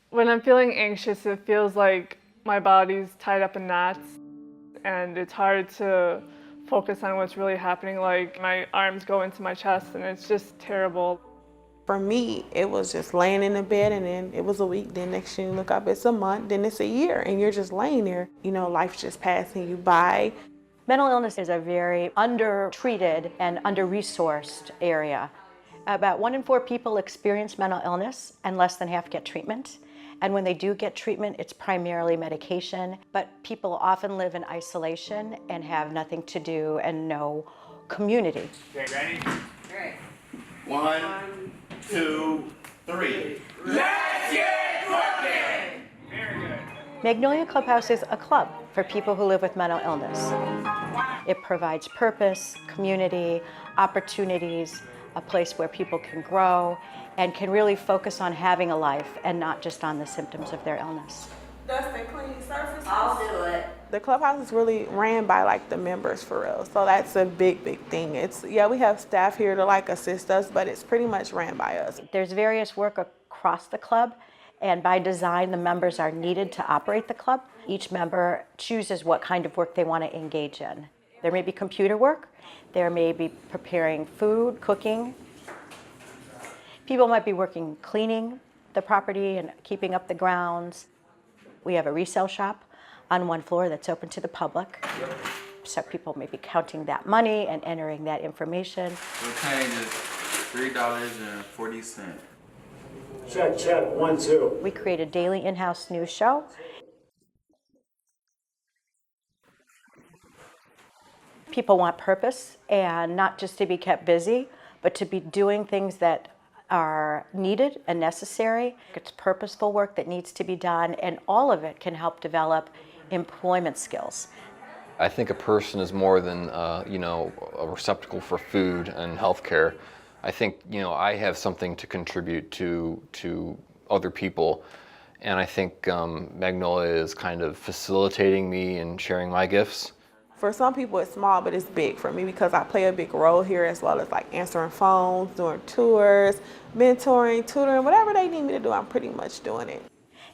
When I'm feeling anxious, it feels like my body's tied up in knots, and it's hard to focus on what's really happening. Like my arms go into my chest, and it's just terrible. For me, it was just laying in the bed, and then it was a week. Then next thing you look up, it's a month. Then it's a year, and you're just laying there. You know, life's just passing you by. Mental illness is a very undertreated and under-resourced area. About 1 in 4 people experience mental illness, and less than half get treatment. And when they do get treatment, it's primarily medication. But people often live in isolation and have nothing to do and no community. Okay, ready? All right. 1, 2, 3. Let's get cooking! Very good. Magnolia Clubhouse is a club for people who live with mental illness. It provides purpose, community, opportunities, a place where people can grow and can really focus on having a life and not just on the symptoms of their illness. Dust and clean surfaces. I'll do it. The clubhouse is really ran by like the members for real. So that's a big thing. We have staff here to like assist us, but it's pretty much ran by us. There's various work across the club, and by design, the members are needed to operate the club. Each member chooses what kind of work they want to engage in. There may be computer work, there may be preparing food, cooking. People might be working cleaning the property and keeping up the grounds. We have a resale shop on one floor that's open to the public. So people may be counting that money and entering that information. We're paying just $3.40. Check, 1, 2. We create a daily in-house news show. People want purpose, and not just to be kept busy, but to be doing things that are needed and necessary. It's purposeful work that needs to be done, and all of it can help develop employment skills. I think a person is more than a receptacle for food and healthcare. I think I have something to contribute to other people, and I think Magnolia is kind of facilitating me and sharing my gifts. For some people it's small, but it's big for me because I play a big role here, as well as like answering phones, doing tours, mentoring, tutoring, whatever they need me to do, I'm pretty much doing it.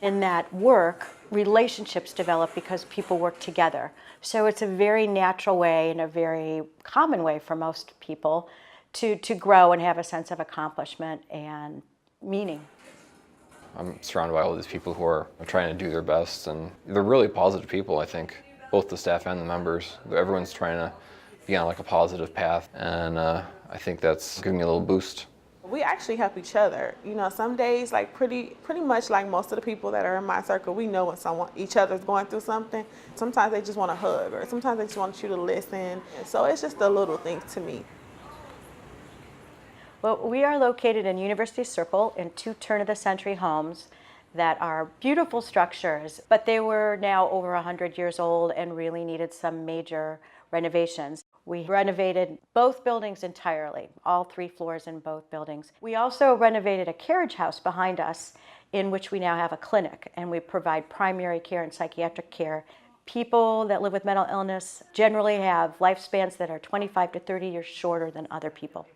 In that work, relationships develop because people work together. So it's a very natural way and a very common way for most people to grow and have a sense of accomplishment and meaning. I'm surrounded by all these people who are trying to do their best, and they're really positive people, I think. Both the staff and the members. Everyone's trying to be on like a positive path, and I think that's giving me a little boost. We actually help each other. Some days, like pretty much like most of the people that are in my circle, we know when each other's going through something. Sometimes they just want a hug, or sometimes they just want you to listen. So it's just the little things to me. Well, we are located in University Circle in 2 turn-of-the-century homes that are beautiful structures, but they were now over 100 years old and really needed some major renovations. We renovated both buildings entirely, all 3 floors in both buildings. We also renovated a carriage house behind us, in which we now have a clinic, and we provide primary care and psychiatric care. People that live with mental illness generally have lifespans that are 25 to 30 years shorter than other people,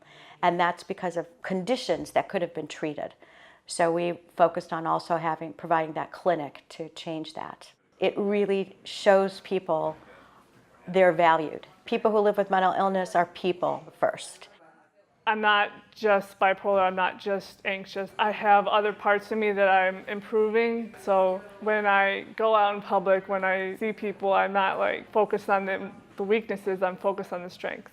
and that's because of conditions that could have been treated. So we focused on also providing that clinic to change that. It really shows people they're valued. People who live with mental illness are people first. I'm not just bipolar, I'm not just anxious. I have other parts of me that I'm improving. So when I go out in public, when I see people, I'm not like focused on the weaknesses, I'm focused on the strengths.